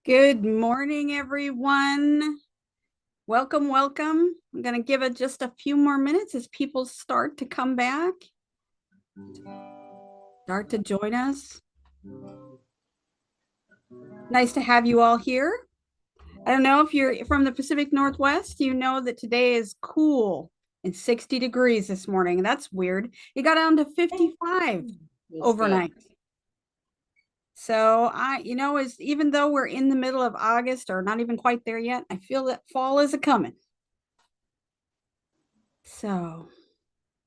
Good morning, everyone. Welcome, welcome. I'm going to give it just a few more minutes as people start to come back, start to join us. Nice to have you all here. I don't know if you're from the Pacific Northwest, you know that today is cool and 60 degrees this morning. That's weird. It got down to 55 overnight. So even though we're in the middle of August or not even quite there yet, I feel that fall is a coming. So,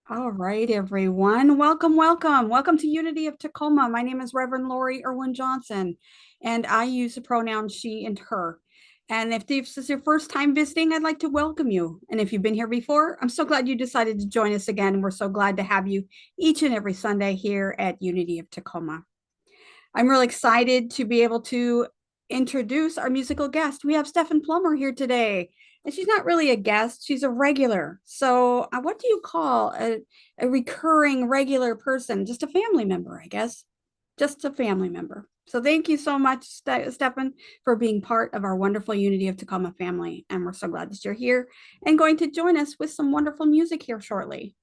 all right, everyone. Welcome, welcome. Welcome to Unity of Tacoma. My name is Reverend Lori Irwin Johnson, and I use the pronouns she and her. And if this is your first time visiting, I'd like to welcome you. And if you've been here before, I'm so glad you decided to join us again. We're so glad to have you each and every Sunday here at Unity of Tacoma. I'm really excited to be able to introduce our musical guest. We have Stephan Plummer here today. And she's not really a guest, she's a regular. So what do you call a recurring regular person? Just a family member, I guess. Just a family member. So thank you so much, Stephan, for being part of our wonderful Unity of Tacoma family. And we're so glad that you're here and going to join us with some wonderful music here shortly.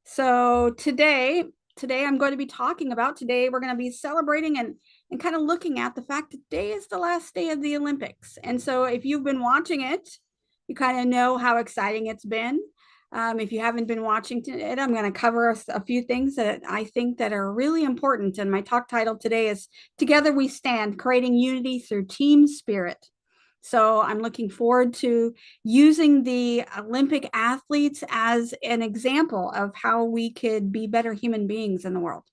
So today I'm going to be talking about, we're going to be celebrating and kind of looking at the fact that today is the last day of the Olympics. And so if you've been watching it, you kind of know how exciting it's been. If you haven't been watching it, I'm going to cover a few things that I think that are really important. And my talk title today is Together We Stand, Creating Unity Through Team Spirit. So I'm looking forward to using the Olympic athletes as an example of how we could be better human beings in the world.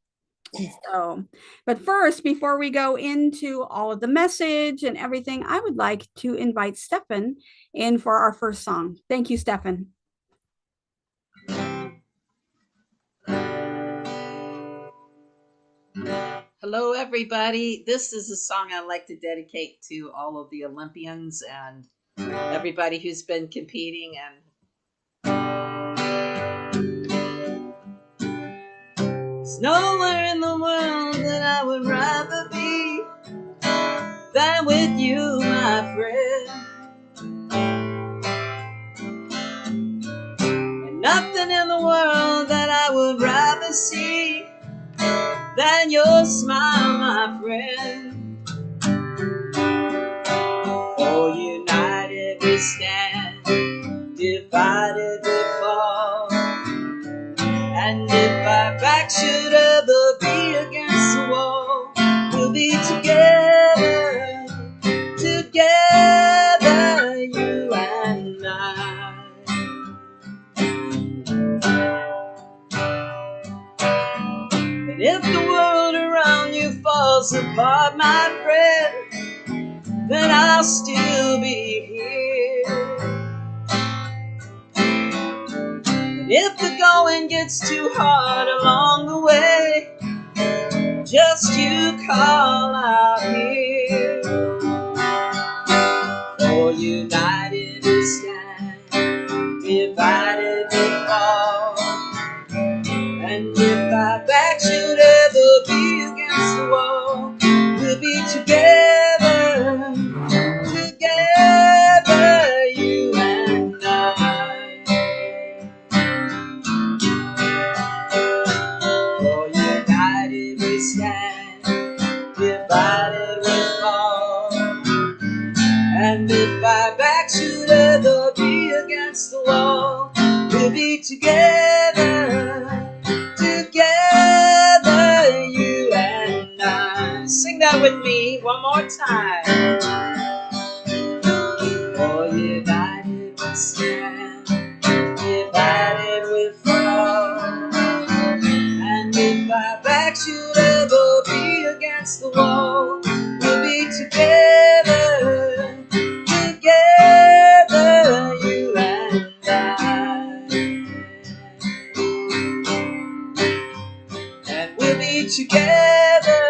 So, but first, before we go into all of the message and everything, I would like to invite Stephan in for our first song. Thank you, Stephan. Hello, everybody. This is a song I like to dedicate to all of the Olympians and everybody who's been competing. And there's nowhere in the world that I would rather be than with you, my friend. And nothing in the world that I would rather see than your smile, my friend. For united we stand, divided we fall. And if our back should ever be against the wall, we'll be together, together, you and I. And if the world around you falls apart, my friend, then I'll still be here. And if the going gets too hard along the way, just you call out here. For united we stand, divided we fall. And if our back should ever be against the wall, we'll be together, together, you and I. For united we stand, divided we fall. And if our back should ever be against the wall, we'll be together, together, you and I. Sing that with me one more time. For united we stand, divided we fall. And if our back should ever be against the wall, we'll be together, together, you and I. And we'll be together,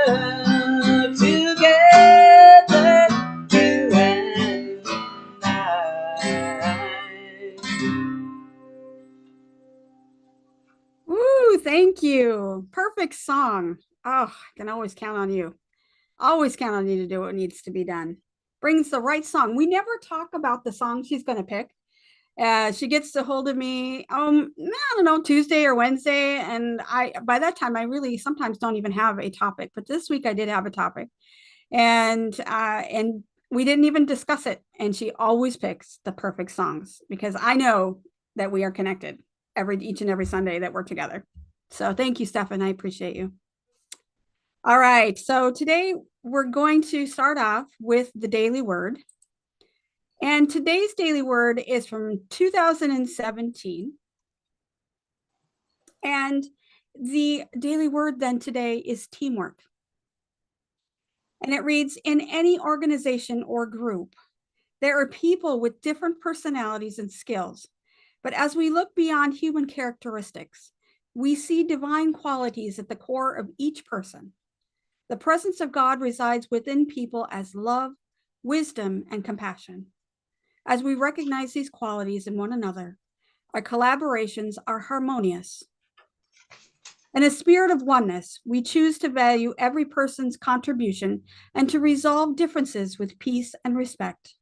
together, you and I. Woo, thank you. Perfect song. Oh, I can always count on you. Always count on you to do what needs to be done. brings the right song. We never talk about the song she's going to pick. She gets a hold of me, I don't know, Tuesday or Wednesday. And by that time, I really sometimes don't even have a topic. But this week I did have a topic. And we didn't even discuss it. And she always picks the perfect songs because I know that we are connected each and every Sunday that we're together. So thank you, Stephan. I appreciate you. All right. So today we're going to start off with the daily word. And today's daily word is from 2017. And the daily word then today is teamwork. And it reads, in any organization or group, there are people with different personalities and skills. But as we look beyond human characteristics, we see divine qualities at the core of each person. The presence of God resides within people as love, wisdom, and compassion. As we recognize these qualities in one another, our collaborations are harmonious. In a spirit of oneness, we choose to value every person's contribution and to resolve differences with peace and respect.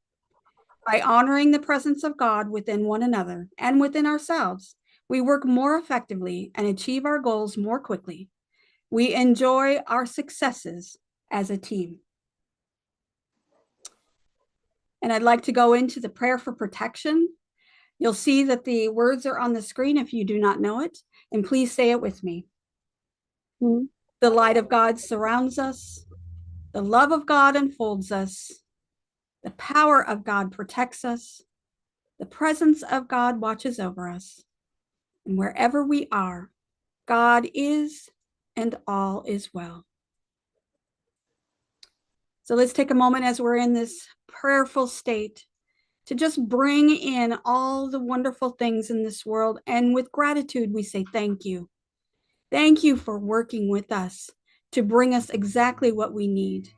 By honoring the presence of God within one another and within ourselves, we work more effectively and achieve our goals more quickly. We enjoy our successes as a team. And I'd like to go into the prayer for protection. You'll see that the words are on the screen if you do not know it, and please say it with me. The light of God surrounds us. The love of God enfolds us. The power of God protects us. The presence of God watches over us. And wherever we are, God is, and all is well. So let's take a moment as we're in this prayerful state to just bring in all the wonderful things in this world. And with gratitude, we say thank you. Thank you for working with us to bring us exactly what we need,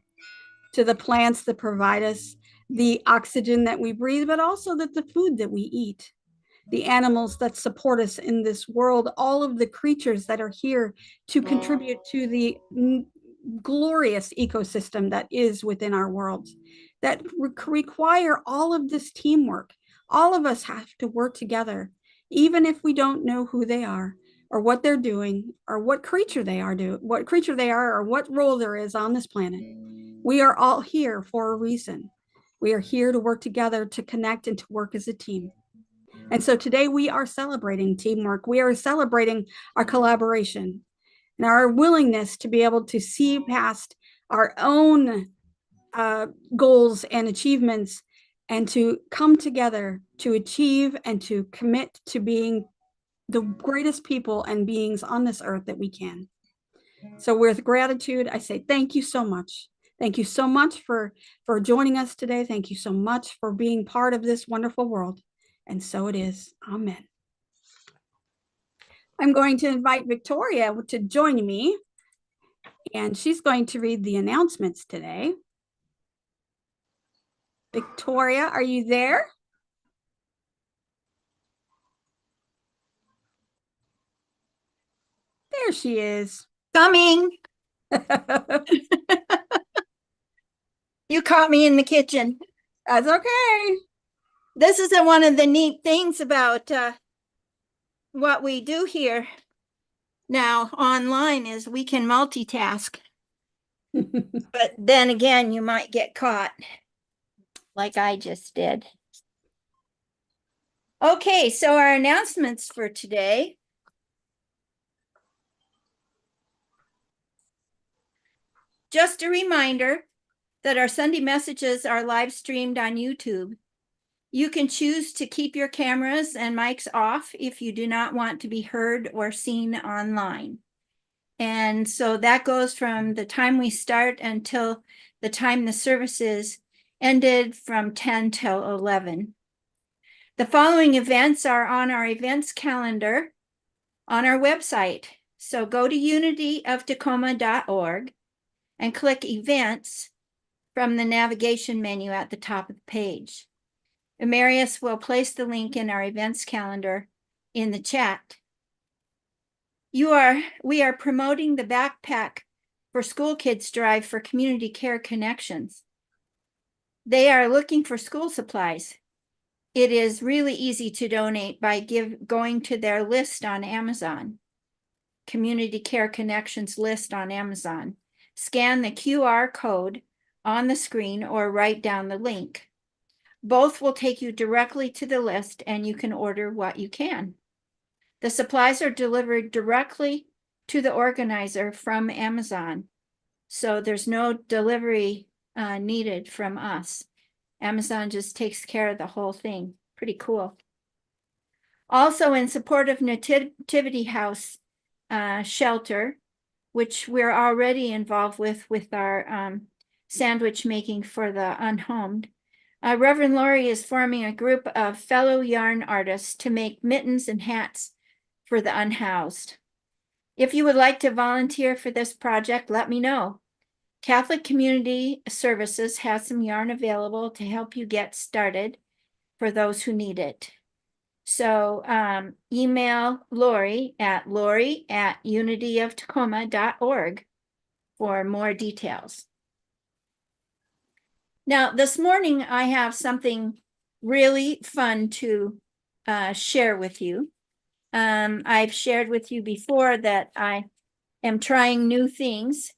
to the plants that provide us the oxygen that we breathe, but also that the food that we eat, the animals that support us in this world, all of the creatures that are here to contribute to the glorious ecosystem that is within our world, that require all of this teamwork. All of us have to work together, even if we don't know who they are or what they're doing or what creature they are, or what role there is on this planet. We are all here for a reason. We are here to work together, to connect, and to work as a team. And so today we are celebrating teamwork. We are celebrating our collaboration and our willingness to be able to see past our own goals and achievements and to come together to achieve and to commit to being the greatest people and beings on this earth that we can. So with gratitude, I say thank you so much. Thank you so much for joining us today. Thank you so much for being part of this wonderful world. And so it is. Amen. I'm going to invite Victoria to join me, and she's going to read the announcements today. Victoria, are you there? There she is. Coming. You caught me in the kitchen. That's okay. This is one of the neat things about what we do here now online is we can multitask. But then again, you might get caught like I just did. Okay, so our announcements for today. Just a reminder that our Sunday messages are live streamed on YouTube. You can choose to keep your cameras and mics off if you do not want to be heard or seen online. And so that goes from the time we start until the time the service is ended from 10 till 11. The following events are on our events calendar on our website. So go to unityoftacoma.org and click events from the navigation menu at the top of the page. Emerius will place the link in our events calendar in the chat. We are promoting the Backpack for School Kids Drive for Community Care Connections. They are looking for school supplies. It is really easy to donate by going to their list on Amazon, Community Care Connections list on Amazon. Scan the QR code on the screen or write down the link. Both will take you directly to the list and you can order what you can. The supplies are delivered directly to the organizer from Amazon. So there's no delivery needed from us. Amazon just takes care of the whole thing. Pretty cool. Also, in support of Nativity House shelter, which we're already involved with our sandwich making for the unhomed, Reverend Laurie is forming a group of fellow yarn artists to make mittens and hats for the unhoused. If you would like to volunteer for this project, let me know. Catholic Community Services has some yarn available to help you get started for those who need it. So email Lori at unityoftacoma.org for more details. Now, this morning, I have something really fun to share with you. I've shared with you before that I am trying new things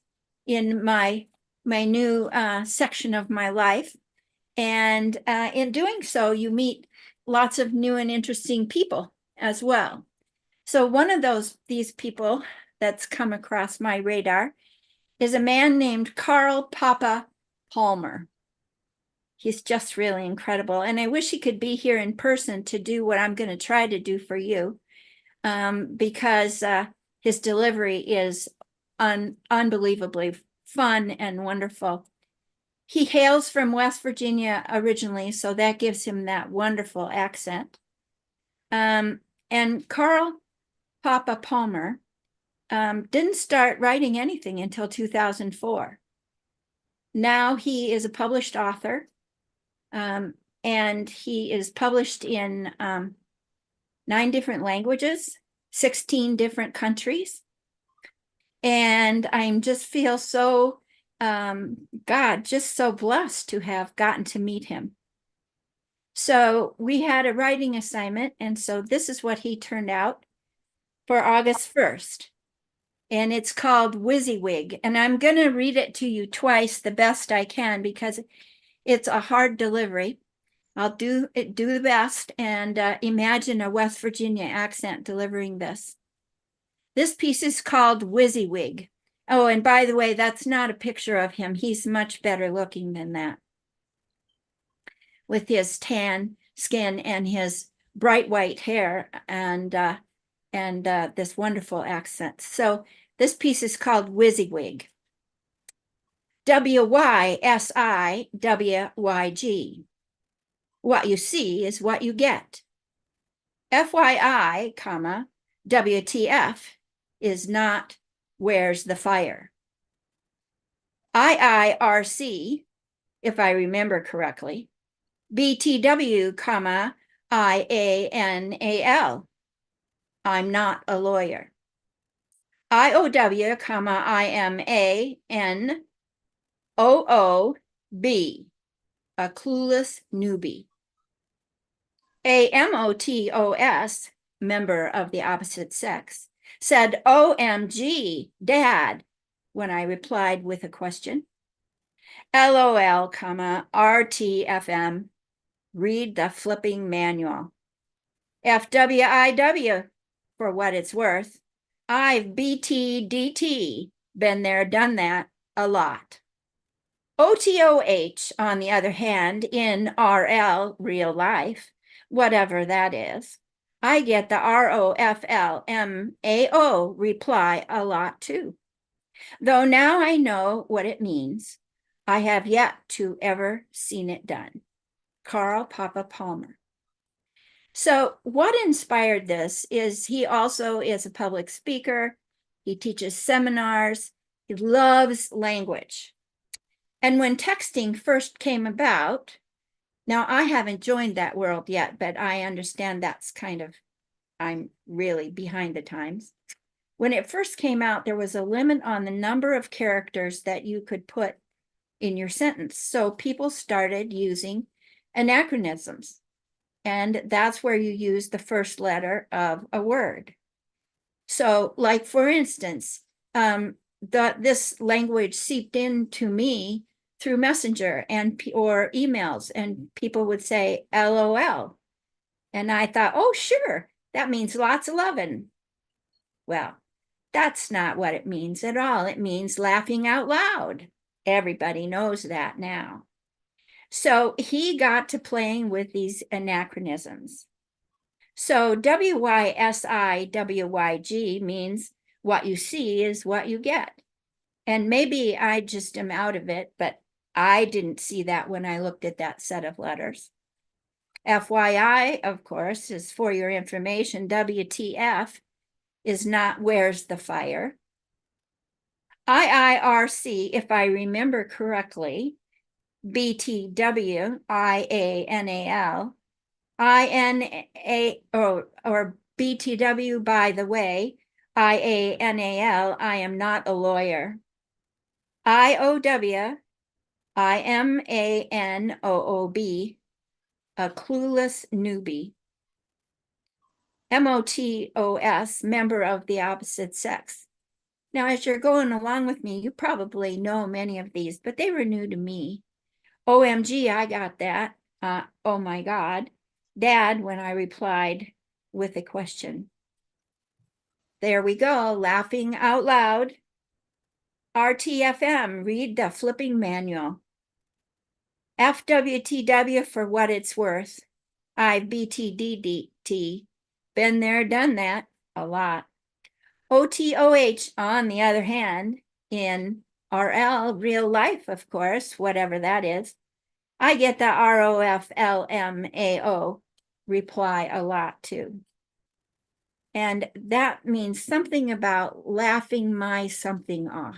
in my new section of my life. And in doing so, you meet lots of new and interesting people as well. So one of these people that's come across my radar is a man named Carl Papa Palmer. He's just really incredible. And I wish he could be here in person to do what I'm going to try to do for you, because his delivery is unbelievably fun and wonderful. He hails from West Virginia originally, so that gives him that wonderful accent. And Carl Papa Palmer didn't start writing anything until 2004. Now he is a published author, and he is published in 9 different languages, 16 different countries. And I just feel so God, just so blessed to have gotten to meet him. So we had a writing assignment, and so this is what he turned out for August 1st. And it's called WYSIWYG. And I'm going to read it to you twice the best I can because it's a hard delivery. I'll do the best and imagine a West Virginia accent delivering this. This piece is called WYSIWYG. Oh, and by the way, that's not a picture of him. He's much better looking than that, with his tan skin and his bright white hair and this wonderful accent. So this piece is called WYSIWYG. WYSIWYG. What you see is what you get. FYI, comma, WTF is not where's the fire. IIRC, if I remember correctly, BTW, comma, IANAL. I'm not a lawyer. IOW, comma, IMANOOB, a clueless newbie. AMOTOS, member of the opposite sex, said, OMG, Dad, when I replied with a question. LOL, comma, RTFM, read the flipping manual. FWIW, for what it's worth. I've BTDT, been there, done that, a lot. OTOH, on the other hand, in RL, real life, whatever that is, I get the ROFLMAO reply a lot too. Though now I know what it means, I have yet to ever seen it done. Carl Papa Palmer. So what inspired this is he also is a public speaker. He teaches seminars. He loves language. And when texting first came about, now I haven't joined that world yet, but I understand that's kind of, I'm really behind the times. When it first came out, there was a limit on the number of characters that you could put in your sentence. So people started using anachronisms. And that's where you use the first letter of a word. So, like, for instance, this language seeped into me through Messenger or emails, and people would say LOL. And I thought, oh, sure, that means lots of loving. Well, that's not what it means at all. It means laughing out loud. Everybody knows that now. So he got to playing with these anachronisms. So WYSIWYG means what you see is what you get. And maybe I just am out of it, but I didn't see that when I looked at that set of letters. FYI, of course, is for your information. WTF is not where's the fire. IIRC, if I remember correctly, BTW, IANAL, INA or BTW, by the way, IANAL, I am not a lawyer. IOW, IMANOOB, a clueless newbie. MOTOS, member of the opposite sex. Now, as you're going along with me, you probably know many of these, but they were new to me. OMG, I got that. Oh my God. Dad, when I replied with a question. There we go, laughing out loud. RTFM, read the flipping manual. FWTW, for what it's worth. IBTDDT, been there, done that, a lot. OTOH, on the other hand, in RL, real life, of course, whatever that is. I get the ROFLMAO reply a lot too. And that means something about laughing my something off.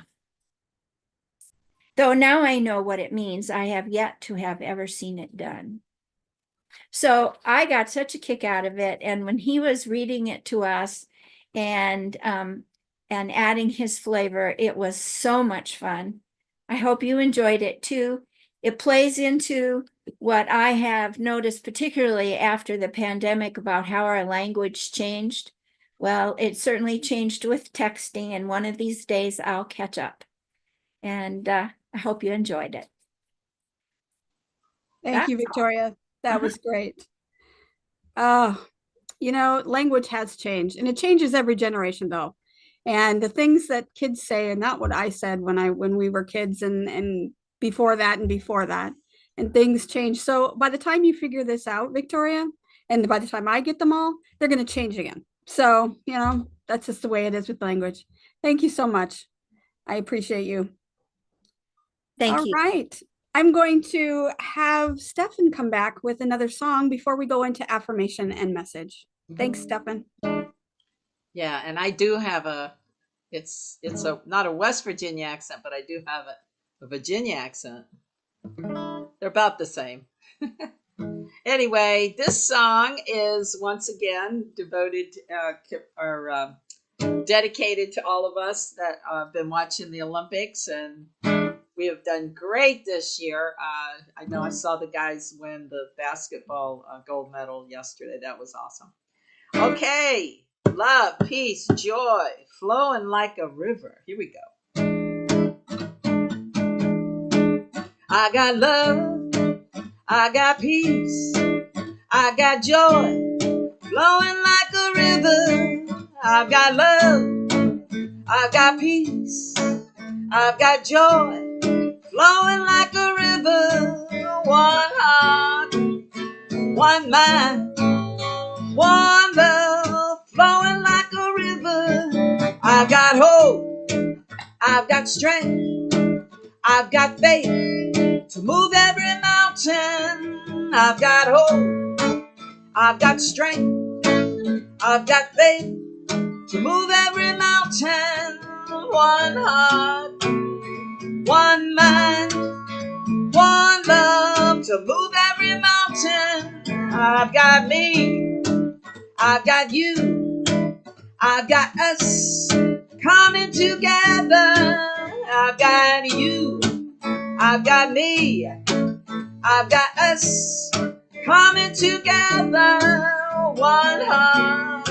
Though now I know what it means, I have yet to have ever seen it done. So I got such a kick out of it. And when he was reading it to us and adding his flavor, it was so much fun. I hope you enjoyed it too. It plays into what I have noticed, particularly after the pandemic, about how our language changed. Well, it certainly changed with texting, and one of these days I'll catch up. And I hope you enjoyed it. Thank you, Victoria. That was great. Language has changed, and it changes every generation, though. And the things that kids say are not what I said when we were kids, and before that and before that. And things change. So by the time you figure this out, Victoria, and by the time I get them all, they're going to change again. So, that's just the way it is with language. Thank you so much. I appreciate you. Thank you. All right. I'm going to have Stephan come back with another song before we go into affirmation and message. Thanks, Stephan. Yeah, and I do have it's not a West Virginia accent, but I do have a Virginia accent. They're about the same. Anyway, this song is once again dedicated to all of us that have been watching the Olympics, and we have done great this year. I know I saw the guys win the basketball gold medal yesterday. That was awesome. Okay, love, peace, joy, flowing like a river. Here we go. I got love, I got peace, I got joy, flowing like a river. I've got love, I've got peace, I've got joy, flowing like a river. One heart, one mind, one love, flowing like a river. I've got hope, I've got strength, I've got faith to move every mountain. I've got hope, I've got strength, I've got faith to move every mountain. One heart, one mind, one love to move every mountain. I've got me, I've got you, I've got us coming together. I've got you, I've got me, I've got us, coming together. One heart,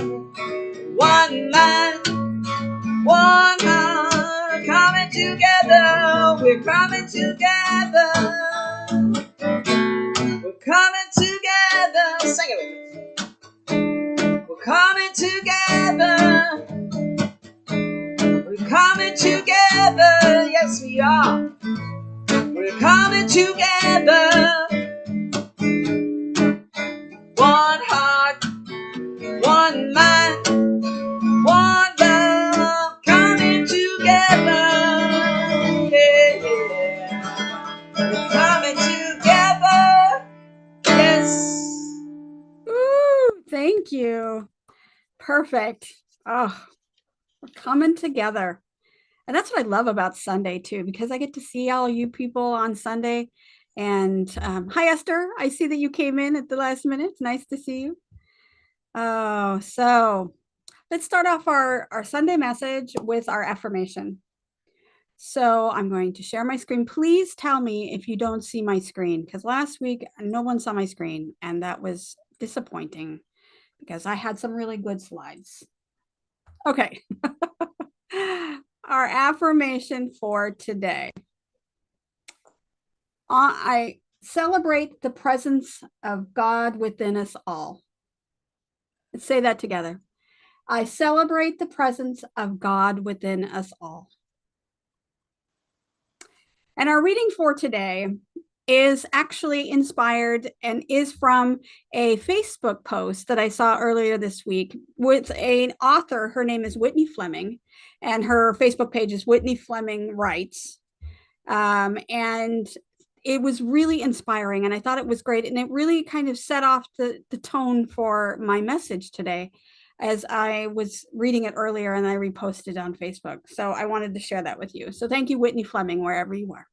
one mind, one heart, coming together. We're coming together. We're coming together. Sing it with me. We're coming together. We're coming together. Yes, we are. We're coming together. One heart, one mind, one love, coming together. Yeah, yeah. We're coming together. Yes. Ooh, thank you. Perfect. Oh, we're coming together. And that's what I love about Sunday too, because I get to see all you people on Sunday. And hi, Esther. I see that you came in at the last minute. It's nice to see you. Oh, so let's start off our Sunday message with our affirmation. So I'm going to share my screen. Please tell me if you don't see my screen, because last week no one saw my screen, and that was disappointing because I had some really good slides. Okay. Our affirmation for today. I celebrate the presence of God within us all. Let's say that together. I celebrate the presence of God within us all. And our reading for today is actually inspired and is from a Facebook post that I saw earlier this week with an author. Her name is Whitney Fleming, and her Facebook page is Whitney Fleming Writes. And it was really inspiring, and I thought it was great. And it really kind of set off the tone for my message today as I was reading it earlier and I reposted on Facebook. So I wanted to share that with you. So thank you, Whitney Fleming, wherever you are.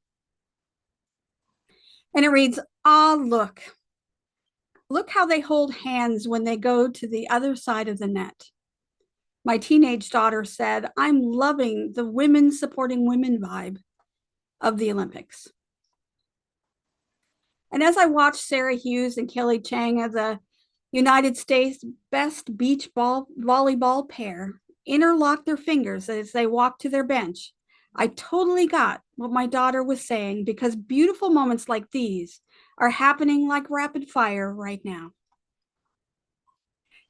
And it reads, "Ah, look. Look how they hold hands when they go to the other side of the net." My teenage daughter said, "I'm loving the women supporting women vibe of the Olympics." And as I watched Sarah Hughes and Kelly Chang as the United States best beach volleyball pair interlock their fingers as they walk to their bench, I totally got what my daughter was saying, because beautiful moments like these are happening like rapid fire right now.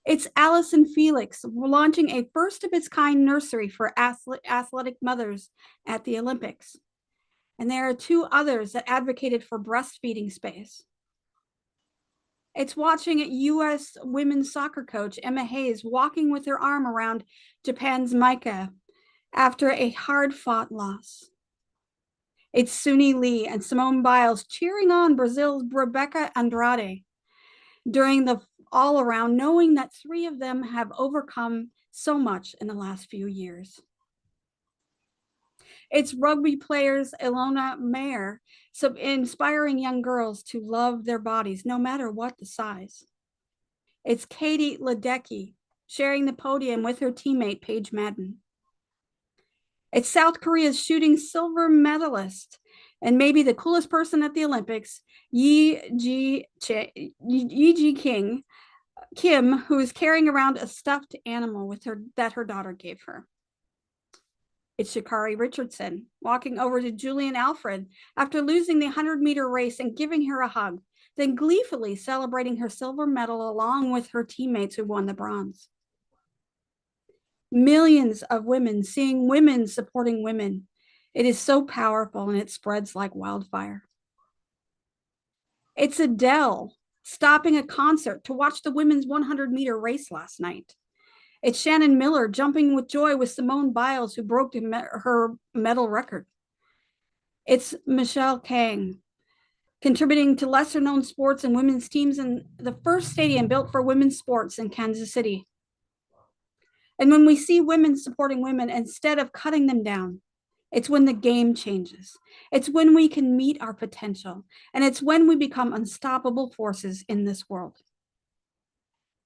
It's Allison Felix launching a first of its kind nursery for athletic mothers at the Olympics. And there are two others that advocated for breastfeeding space. It's watching U.S. women's soccer coach Emma Hayes walking with her arm around Japan's Maika after a hard-fought loss. It's Suni Lee and Simone Biles cheering on Brazil's Rebecca Andrade during the all-around, knowing that three of them have overcome so much in the last few years. It's rugby players Ilona Mayer inspiring young girls to love their bodies, no matter what the size. It's Katie Ledecky sharing the podium with her teammate Paige Madden. It's South Korea's shooting silver medalist and maybe the coolest person at the Olympics, Yi Ji Kim, who is carrying around a stuffed animal with her that her daughter gave her. It's Sha'Carri Richardson walking over to Julian Alfred after losing the 100-meter race and giving her a hug, then gleefully celebrating her silver medal along with her teammates who won the bronze. Millions of women seeing women supporting women. It is so powerful, and it spreads like wildfire. It's Adele stopping a concert to watch the women's 100-meter race last night. It's Shannon Miller jumping with joy with Simone Biles, who broke her medal record. It's Michelle Kang contributing to lesser-known sports and women's teams in the first stadium built for women's sports in Kansas City. And when we see women supporting women instead of cutting them down, it's when the game changes. It's when we can meet our potential, and it's when we become unstoppable forces in this world.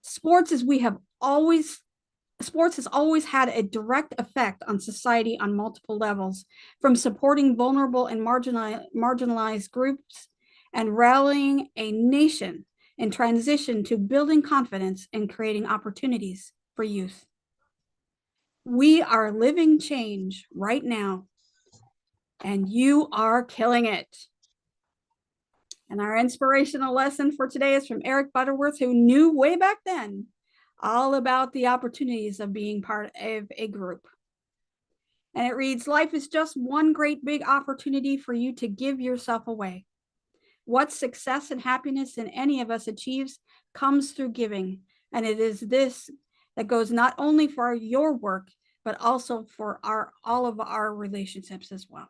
Sports, as we have always sports has always had a direct effect on society on multiple levels, from supporting vulnerable and marginalized groups and rallying a nation in transition to building confidence and creating opportunities for youth. We are living change right now, and you are killing it. And our inspirational lesson for today is from Eric Butterworth, who knew way back then all about the opportunities of being part of a group. And it reads, life is just one great big opportunity for you to give yourself away. What success and happiness in any of us achieves comes through giving. And it is this that goes not only for your work, but also for all of our relationships as well.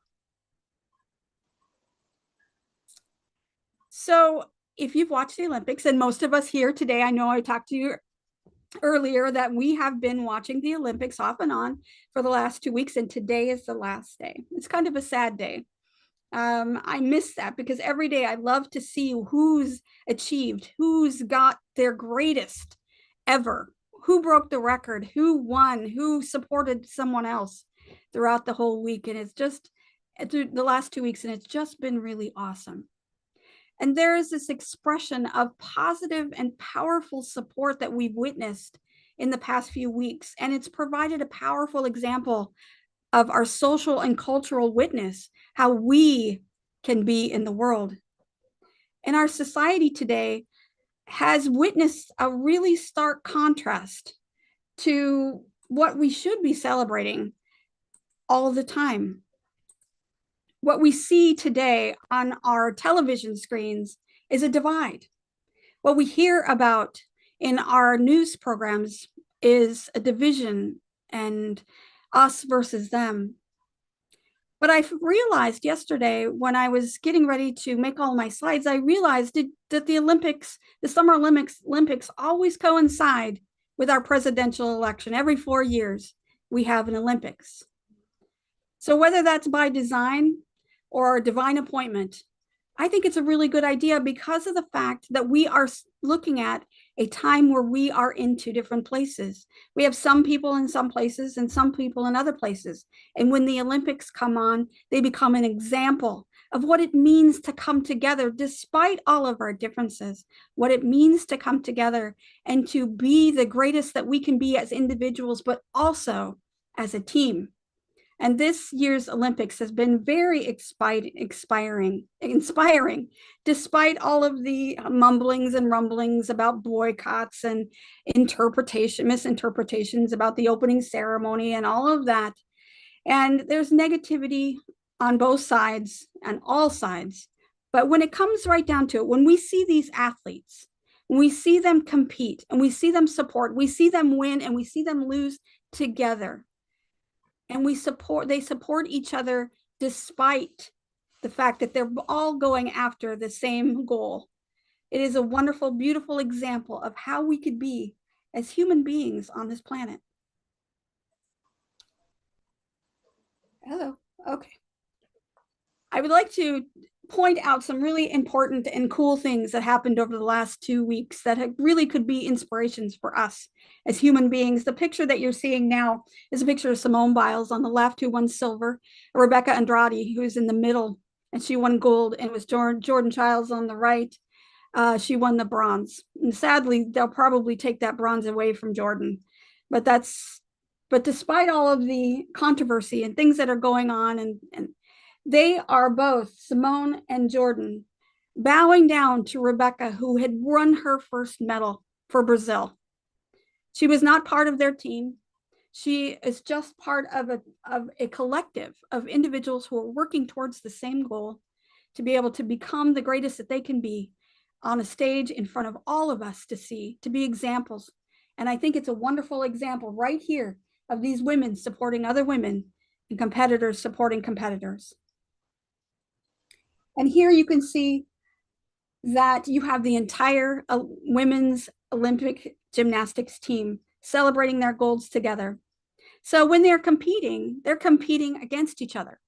So if you've watched the Olympics, and most of us here today, I know I talked to you earlier that we have been watching the Olympics off and on for the last 2 weeks, and today is the last day. It's kind of a sad day. I miss that because every day I love to see who's achieved, who's got their greatest ever, who broke the record, who won, who supported someone else throughout the whole week. And it's just through the last 2 weeks, and it's just been really awesome. And there is this expression of positive and powerful support that we've witnessed in the past few weeks. And it's provided a powerful example of our social and cultural witness, how we can be in the world. And our society today has witnessed a really stark contrast to what we should be celebrating all the time. What we see today on our television screens is a divide. What we hear about in our news programs is a division and us versus them. But I realized yesterday when I was getting ready to make all my slides, I realized that the Olympics, the Summer Olympics always coincide with our presidential election. Every 4 years, we have an Olympics. So whether that's by design or a divine appointment, I think it's a really good idea because of the fact that we are looking at a time where we are in two different places. We have some people in some places and some people in other places. And when the Olympics come on, they become an example of what it means to come together despite all of our differences, what it means to come together and to be the greatest that we can be as individuals, but also as a team. And this year's Olympics has been very inspiring, despite all of the mumblings and rumblings about boycotts and misinterpretations about the opening ceremony and all of that. And there's negativity on both sides and all sides. But when it comes right down to it, when we see these athletes, when we see them compete and we see them support, we see them win and we see them lose together, and they support each other despite the fact that they're all going after the same goal. It is a wonderful, beautiful example of how we could be as human beings on this planet. Hello. Okay. I would like to point out some really important and cool things that happened over the last 2 weeks that really could be inspirations for us as human beings. The picture that you're seeing now is a picture of Simone Biles on the left, who won silver, Rebecca Andrade, who's in the middle, and she won gold, and it was Jordan Childs on the right. She won the bronze. And sadly, they'll probably take that bronze away from Jordan. But despite all of the controversy and things that are going on, and they are both, Simone and Jordan, bowing down to Rebecca, who had won her first medal for Brazil. She was not part of their team. She is just part of a collective of individuals who are working towards the same goal, to be able to become the greatest that they can be on a stage in front of all of us to see, to be examples. And I think it's a wonderful example right here of these women supporting other women and competitors supporting competitors. And here you can see that you have the entire women's Olympic gymnastics team celebrating their golds together. So when they're competing against each other.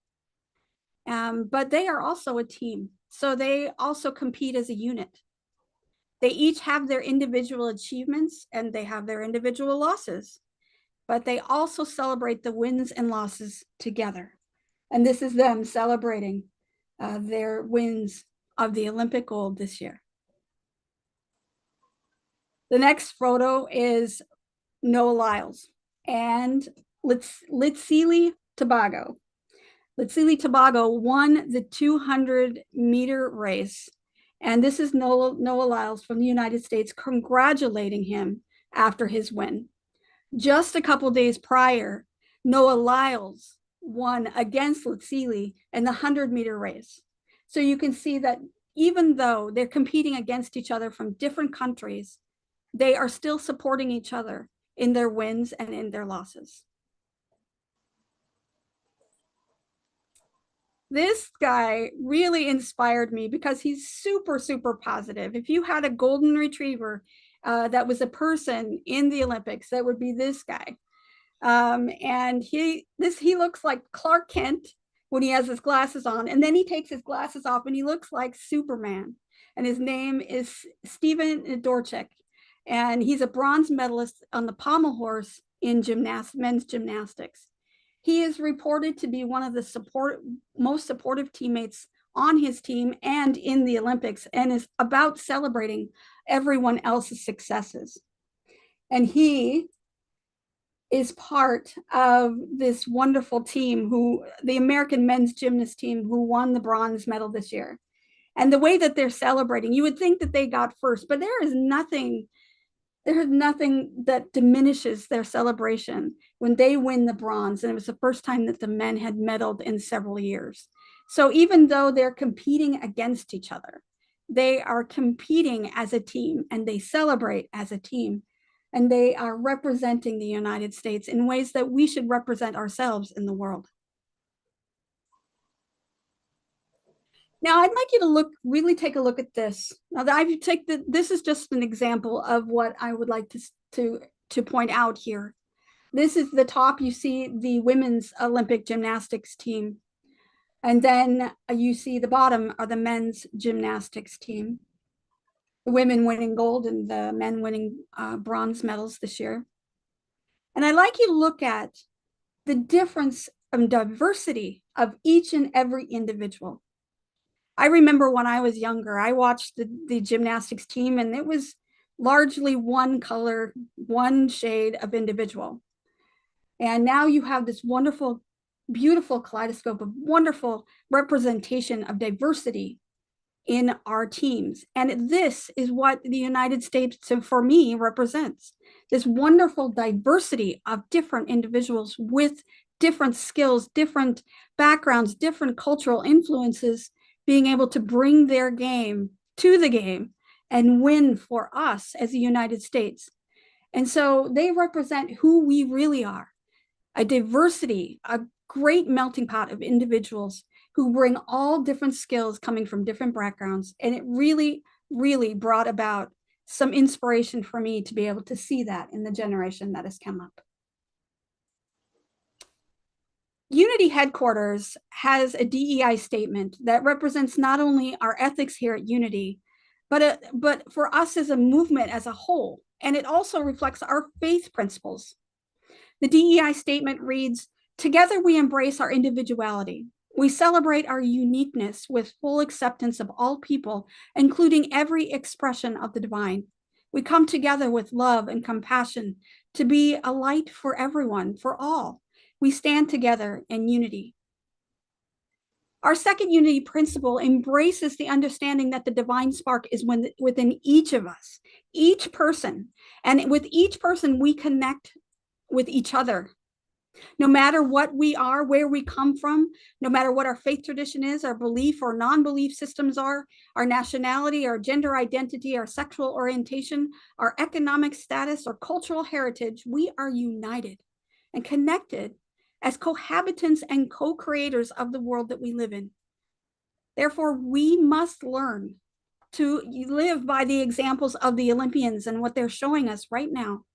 But they are also a team. So they also compete as a unit. They each have their individual achievements and they have their individual losses. but they also celebrate the wins and losses together. And this is them celebrating their wins of the Olympic gold this year. The next photo is Noah Lyles and Litsili Tobago. Litsili Tobago won the 200-meter race. And this is Noah Lyles from the United States congratulating him after his win. Just a couple days prior, Noah Lyles won against Litsili in the 100-meter race. So you can see that even though they're competing against each other from different countries, they are still supporting each other in their wins and in their losses. This guy really inspired me because he's super, super positive. If you had a golden retriever that was a person in the Olympics, that would be this guy. And he looks like Clark Kent when he has his glasses on, and then he takes his glasses off and he looks like Superman. And his name is Stephan Plummer, and he's a bronze medalist on the pommel horse in men's gymnastics. He is reported to be one of the most supportive teammates on his team and in the Olympics, and is about celebrating everyone else's successes. And he is part of this wonderful team, the American men's gymnast team, who won the bronze medal this year. And the way that they're celebrating, you would think that they got first, but there is nothing that diminishes their celebration when they win the bronze. And it was the first time that the men had medaled in several years. So even though they're competing against each other, they are competing as a team, and they celebrate as a team, and they are representing the United States in ways that we should represent ourselves in the world. Now, I'd like you to really take a look at this. Now, this is just an example of what I would like to point out here. This is the top. You see the women's Olympic gymnastics team. And then you see the bottom are the men's gymnastics team. The women winning gold and the men winning bronze medals this year. And I'd like you to look at the difference and diversity of each and every individual. I remember when I was younger, I watched the gymnastics team, and it was largely one color, one shade of individual. And now you have this wonderful, beautiful kaleidoscope of wonderful representation of diversity in our teams. And this is what the United States, so for me, represents this wonderful diversity of different individuals with different skills, different backgrounds, different cultural influences, being able to bring their game to the game and win for us as the United States. And so they represent who we really are, a diversity, a great melting pot of individuals who bring all different skills coming from different backgrounds. And it really, really brought about some inspiration for me to be able to see that in the generation that has come up. Unity headquarters has a DEI statement that represents not only our ethics here at Unity, but for us as a movement as a whole. And it also reflects our faith principles. The DEI statement reads, "Together we embrace our individuality. We celebrate our uniqueness with full acceptance of all people, including every expression of the divine. We come together with love and compassion to be a light for everyone, for all. We stand together in unity." Our second unity principle embraces the understanding that the divine spark is within each of us, each person. And with each person, we connect with each other. No matter what we are, where we come from, no matter what our faith tradition is, our belief or non-belief systems are, our nationality, our gender identity, our sexual orientation, our economic status, or cultural heritage, we are united and connected as cohabitants and co-creators of the world that we live in. Therefore, we must learn to live by the examples of the Olympians and what they're showing us right now,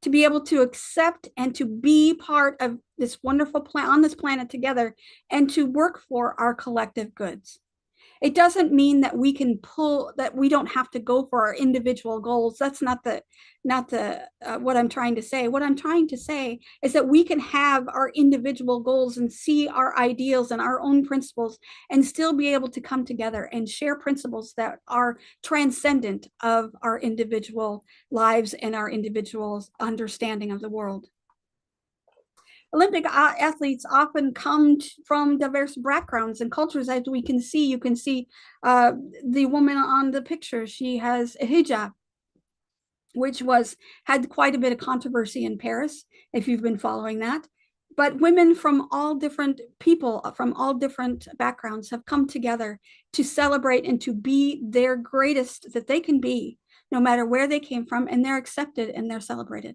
to be able to accept and to be part of this wonderful plan on this planet together, and to work for our collective goods. It doesn't mean that we can pull, that we don't have to go for our individual goals. That's not the what I'm trying to say. What I'm trying to say is that we can have our individual goals and see our ideals and our own principles and still be able to come together and share principles that are transcendent of our individual lives and our individual understanding of the world. Olympic athletes often come from diverse backgrounds and cultures. As we can see, you can see the woman on the picture. She has a hijab, which had quite a bit of controversy in Paris, if you've been following that. But women from all different people, from all different backgrounds, have come together to celebrate and to be their greatest that they can be, no matter where they came from, and they're accepted and they're celebrated.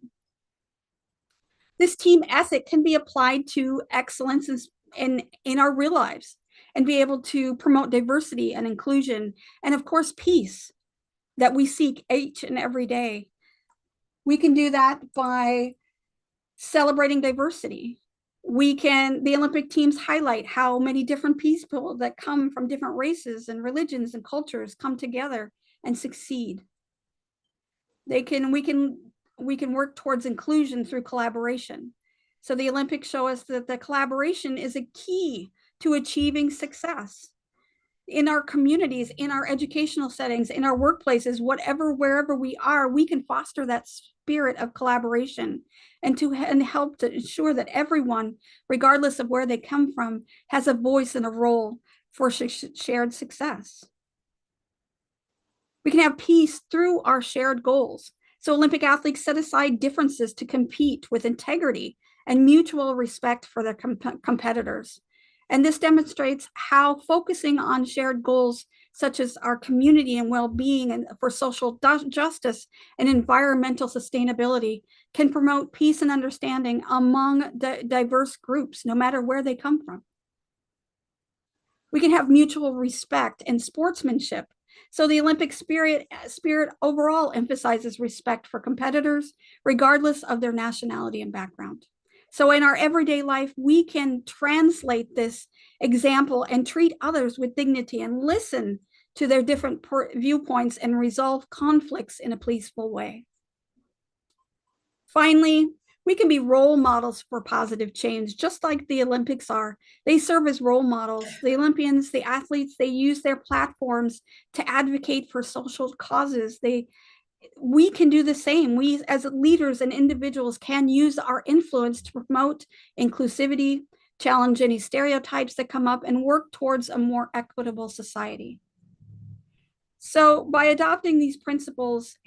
This team ethic can be applied to excellence in our real lives and be able to promote diversity and inclusion, and of course, peace that we seek each and every day. We can do that by celebrating diversity. The Olympic teams highlight how many different people that come from different races and religions and cultures come together and succeed. We can work towards inclusion through collaboration. So the Olympics show us that the collaboration is a key to achieving success in our communities, in our educational settings, in our workplaces, wherever we are. We can foster that spirit of collaboration and help to ensure that everyone, regardless of where they come from, has a voice and a role for shared success. We can have peace through our shared goals. So Olympic athletes set aside differences to compete with integrity and mutual respect for their competitors. And this demonstrates how focusing on shared goals, such as our community and well-being and for social justice and environmental sustainability, can promote peace and understanding among diverse groups, no matter where they come from. We can have mutual respect and sportsmanship. So the Olympic spirit overall emphasizes respect for competitors, regardless of their nationality and background. So in our everyday life, we can translate this example and treat others with dignity and listen to their different viewpoints and resolve conflicts in a peaceful way. Finally, we can be role models for positive change, just like the Olympics are. They serve as role models. The Olympians, the athletes, they use their platforms to advocate for social causes. We can do the same. We, as leaders and individuals, can use our influence to promote inclusivity, challenge any stereotypes that come up, and work towards a more equitable society. So by adopting these principles,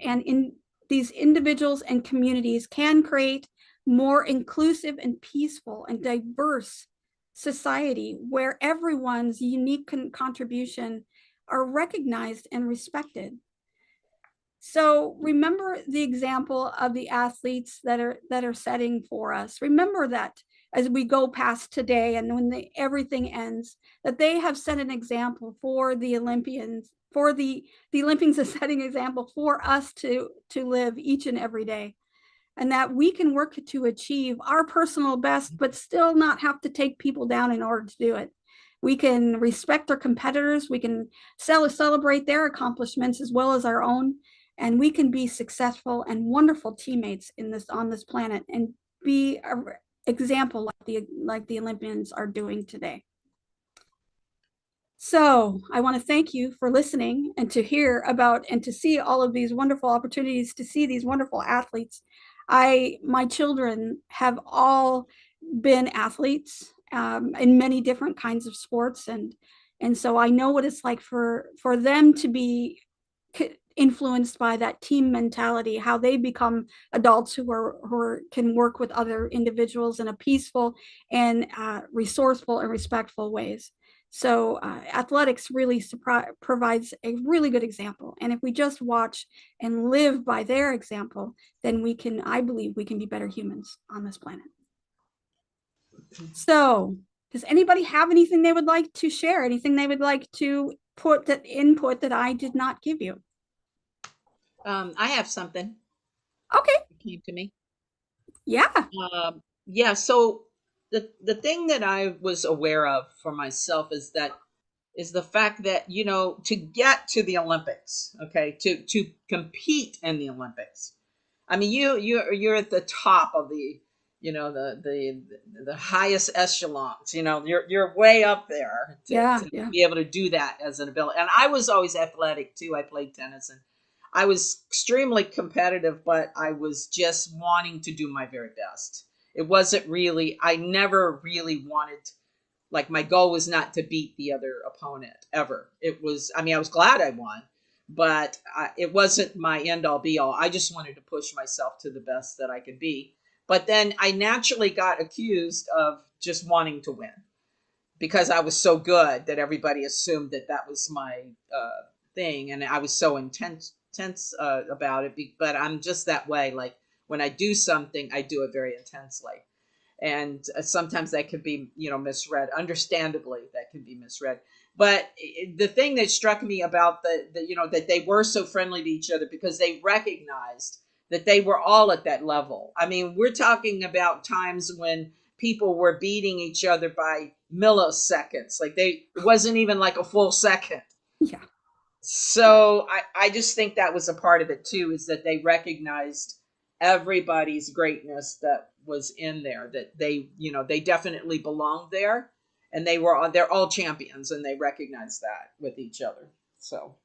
these individuals and communities can create more inclusive and peaceful and diverse society where everyone's unique contribution are recognized and respected. So remember the example of the athletes that are setting for us. Remember that as we go past today and when everything ends, that they have set an example for the Olympians, for the Olympians is setting an example for us to live each and every day. And that we can work to achieve our personal best, but still not have to take people down in order to do it. We can respect our competitors. We can celebrate their accomplishments as well as our own. And we can be successful and wonderful teammates on this planet and be an example like the Olympians are doing today. So I want to thank you for listening and to hear about and to see all of these wonderful opportunities, to see these wonderful athletes. My children have all been athletes in many different kinds of sports, and so I know what it's like for them to be influenced by that team mentality, how they become adults who can work with other individuals in a peaceful and resourceful and respectful ways. So athletics really provides a really good example. And if we just watch and live by their example, then I believe we can be better humans on this planet. So does anybody have anything they would like to share? Anything they would like to input that I did not give you? I have something. Okay. It came to me. Yeah. Yeah. So the thing that I was aware of for myself is that is the fact that, to get to the Olympics, okay, to compete in the Olympics. I mean, you're at the top of the, the highest echelons. You're way up there Yeah, to yeah. be able to do that as an ability. And I was always athletic too. I played tennis, and I was extremely competitive, but I was just wanting to do my very best. It wasn't really, I never really wanted, like, my goal was not to beat the other opponent ever. It was, I mean, I was glad I won, but it wasn't my end all be all. I just wanted to push myself to the best that I could be. But then I naturally got accused of just wanting to win because I was so good that everybody assumed that that was my thing, and I was so intense about it. But I'm just that way. Like, when I do something, I do it very intensely, and sometimes that could be, misread. Understandably, that can be misread. But the thing that struck me about that they were so friendly to each other, because they recognized that they were all at that level. I mean, we're talking about times when people were beating each other by milliseconds. Like, it wasn't even like a full second. Yeah. So I just think that was a part of it too, is that they recognized everybody's greatness that was in there, that they definitely belonged there, and they're all champions, and they recognized that with each other. So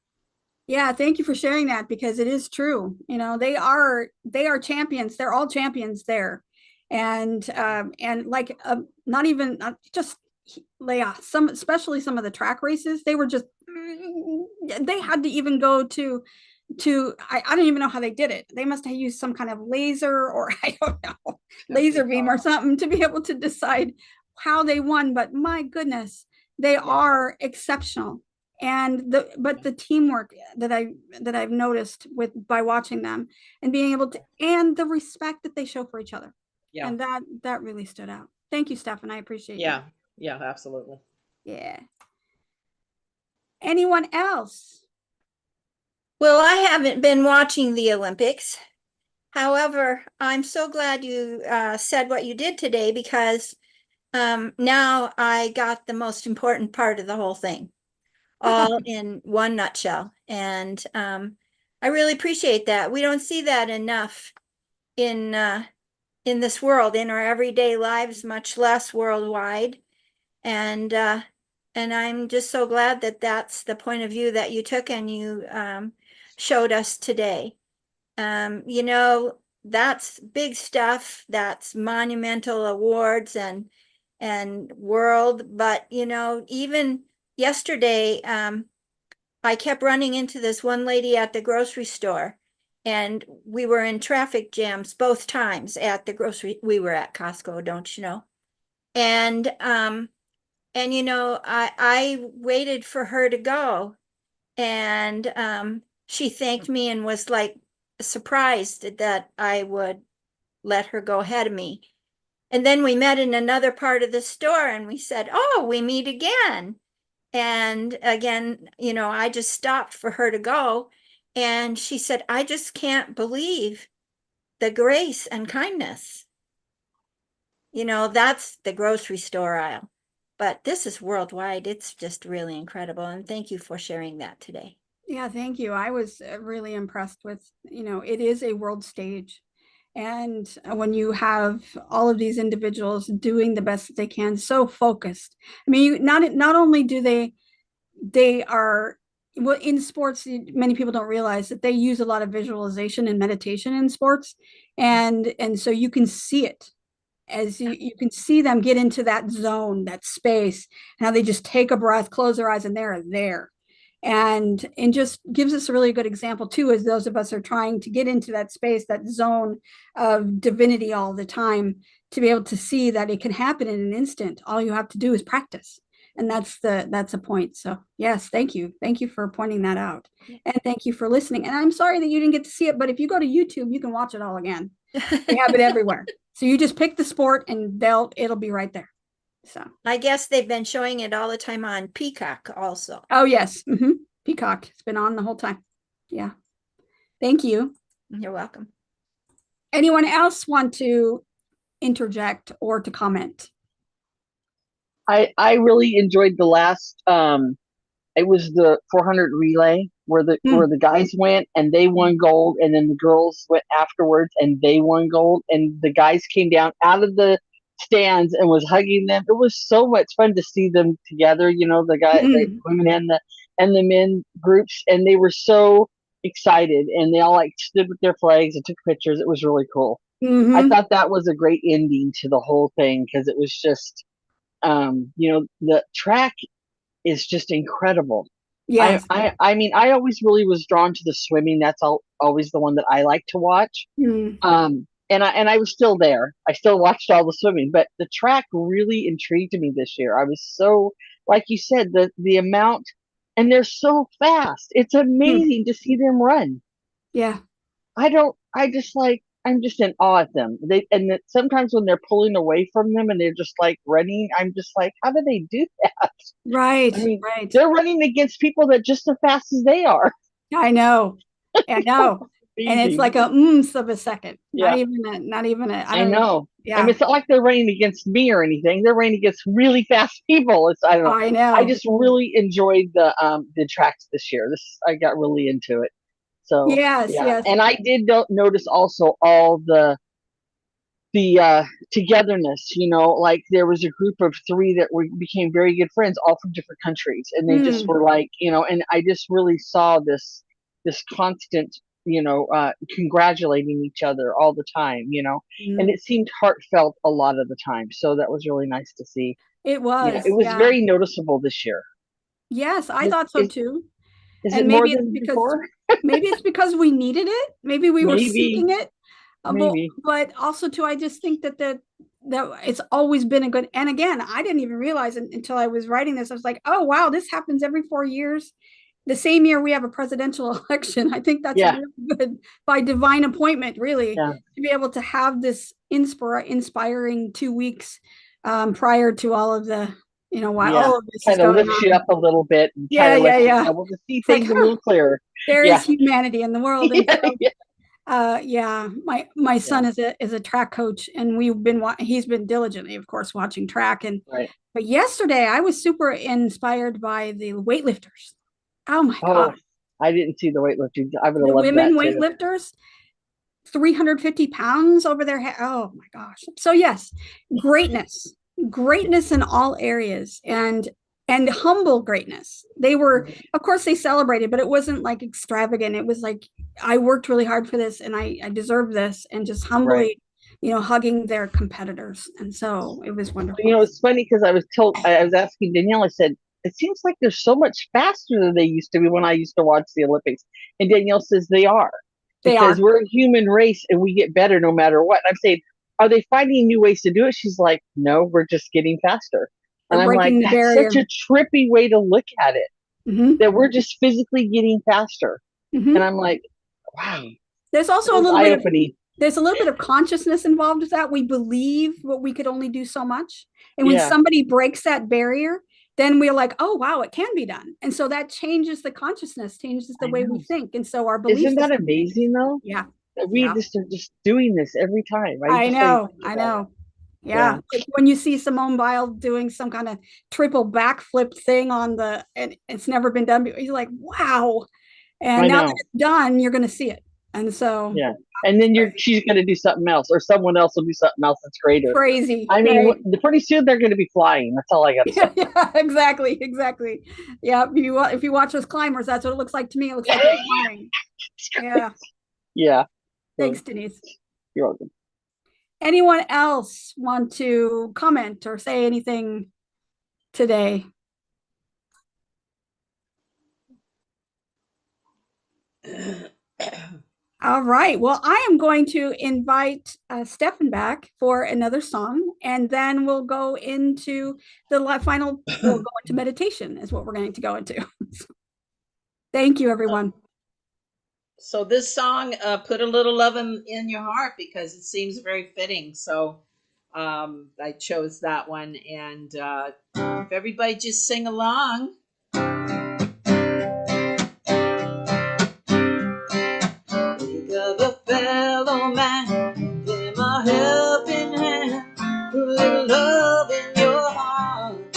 Yeah, thank you for sharing that, because it is true. They are champions. They're all champions there. And like not even just, yeah, especially some of the track races, they were just, they had to even go to I don't even know how they did it. They must have used some kind of laser, or I don't know, laser beam or something, to be able to decide how they won. But my goodness, they are exceptional. And the teamwork that I've noticed by watching them, and being able to, and the respect that they show for each other. yeah, And that really stood out. Thank you, Stephan. I appreciate that. yeah, yeah, absolutely. Yeah. Anyone else? Well, I haven't been watching the Olympics. However, I'm so glad you said what you did today, because now I got the most important part of the whole thing, all in one nutshell. And I really appreciate that. We don't see that enough in this world, in our everyday lives, much less worldwide. And I'm just so glad that that's the point of view that you took and you showed us today. That's big stuff. That's monumental awards and world. But even yesterday, I kept running into this one lady at the grocery store, and we were in traffic jams both times at the grocery. We were at Costco, don't you know? And I waited for her to go, and she thanked me and was like surprised that I would let her go ahead of me. And then we met in another part of the store, and we said, "Oh, we meet again." And again, I just stopped for her to go. And she said, "I just can't believe the grace and kindness." That's the grocery store aisle. But this is worldwide. It's just really incredible. And thank you for sharing that today. Yeah, thank you. I was really impressed with, it is a world stage. And when you have all of these individuals doing the best that they can, so focused. I mean, not only do they are, well, in sports, many people don't realize that they use a lot of visualization and meditation in sports. And so you can see it, as you can see them get into that zone, that space, how they just take a breath, close their eyes, and they're there. And just gives us a really good example too, as those of us are trying to get into that space, that zone of divinity all the time, to be able to see that it can happen in an instant. All you have to do is practice. And that's a point. So yes, thank you for pointing that out, and thank you for listening. And I'm sorry that you didn't get to see it, but if you go to YouTube, you can watch it all again. They have it everywhere. So you just pick the sport, and it'll be right there. So I guess they've been showing it all the time on Peacock also. oh yes, Peacock. It's been on the whole time. Yeah. Thank you. You're welcome. Anyone else want to interject or to comment? I really enjoyed the last it was the 400 relay where Mm. the guys went and they won gold, and then the girls went afterwards and they won gold, and the guys came down out of the stands and was hugging them. It was so much fun to see them together. The Mm. women and the men groups, and they were so excited, and they all like stood with their flags and took pictures. It was really cool. I Hmm. thought that was a great ending to the whole thing because it was just, the track is just incredible. Yes. I mean, I always really was drawn to the swimming. That's always the one that I like to watch. Mm. And I was still there. I still watched all the swimming, but the track really intrigued me this year. I was so, like you said, the amount, and they're so fast. It's Mm. amazing to see them run. Yeah. I don't, I just like, I'm just in awe at them. Sometimes when they're pulling away from them and they're just like running, I'm just like, how do they do that? Right. I mean, Right. they're running against people that just as fast as they are. I know. I know. And it's Amazing. like a oomph of a second. Yeah, Not even a, I I don't even, know. And yeah, it's not like they're running against me or anything. They're running against really fast people. I don't know. I I know. just really enjoyed the tracks this year. I got really into it. So Yes. yeah, Yes. and I did notice also all the togetherness. Like there was a group of three that became very good friends, all from different countries, and they just Mm. were like, and I just really saw this constant, congratulating each other all the time, and Mm. it seemed heartfelt a lot of the time. So that was really nice to see. It Yeah, it was. was Yeah. very noticeable this year. Yes. I Is thought so is, too. is it And more than before? maybe it's because we needed it. Maybe we were Maybe, seeking it. maybe. But also too, I just think that it's always been a good. And again, I didn't even realize it until I was writing this. I was like, oh wow, this happens every 4 years. The same year we have a presidential election. I think that's Yeah, really good by divine appointment, really, yeah, to be able to have this inspiring 2 weeks prior to all of the, why yeah. all of this is Kind of going lifts you on. up a little bit and kind Yeah, of yeah, lets you be yeah. able to see It's like, things a huh, little clearer. there Yeah, is humanity in the world. And yeah, so yeah, yeah, my yeah. son is a track coach, and he's been diligently, of course, watching track. And Right. but yesterday I was super inspired by the weightlifters. Oh my God, Oh, I didn't see the weightlifting. I would have the loved women that too. weightlifters, 350 pounds over their head. Oh my gosh. So yes, greatness, greatness in all areas, and humble greatness. They were, of course, they celebrated, but it wasn't like extravagant. It was like, I worked really hard for this, and I deserve this, and just Right. humbly, hugging their competitors. And so it was wonderful. It's funny because I was asking Danielle, I said, it seems like they're so much faster than they used to be when I used to watch the Olympics. And Danielle says they are They because are. we're a human race and we get better no matter what. I'm saying, are they finding new ways to do it? She's like, no, we're just getting faster. We're And I'm like, breaking the that's such barrier. a trippy way to look at it, Hmm. that we're just physically getting faster. And Hmm. I'm like, wow, There's that also was eye opening. there's a little bit of consciousness involved with that. We believe what we could only do so much. And when Yeah, somebody breaks that barrier, then we're like, oh, wow, it can be done. And so that changes the consciousness, changes the I way we know. think. And so our belief Isn't that system changes. amazing though? Yeah. That we Yeah. just are just doing this every time. I I just started know. thinking I about it. know. Yeah. Yeah, Like when you see Simone Biles doing some kind of triple backflip thing and it's never been done before, you're like, wow. And I now that know. it's done, you're going to see it. And so Yeah. And then she's going to do something else, or someone else will do something else that's greater. crazy, I mean, right? pretty soon they're going to be flying. That's all I got to say. Yeah, yeah, exactly, exactly. Yeah, if you watch those climbers, that's what it looks like to me. It looks like they're flying. Yeah. Yeah. So, Thanks, Denise. you're welcome. Anyone else want to comment or say anything today? All right. Well, I am going to invite Stephan back for another song, and then we'll go into the final. We'll go into meditation, is what we're going to go into. Thank you, everyone. So this song, "Put a Little Love in Your Heart," because it seems very fitting. So I chose that one, and if everybody just sing along. Think of a fellow man, give him a helping hand, put a little love in your heart.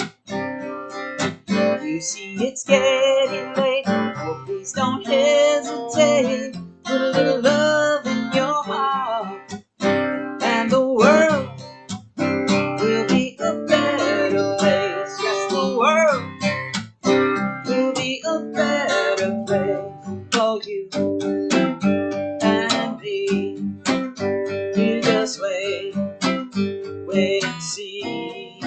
You see, it's scary hesitate. Put a little love in your heart, and the world will be a better place. Yes, the world will be a better place for you and me. You just wait and see.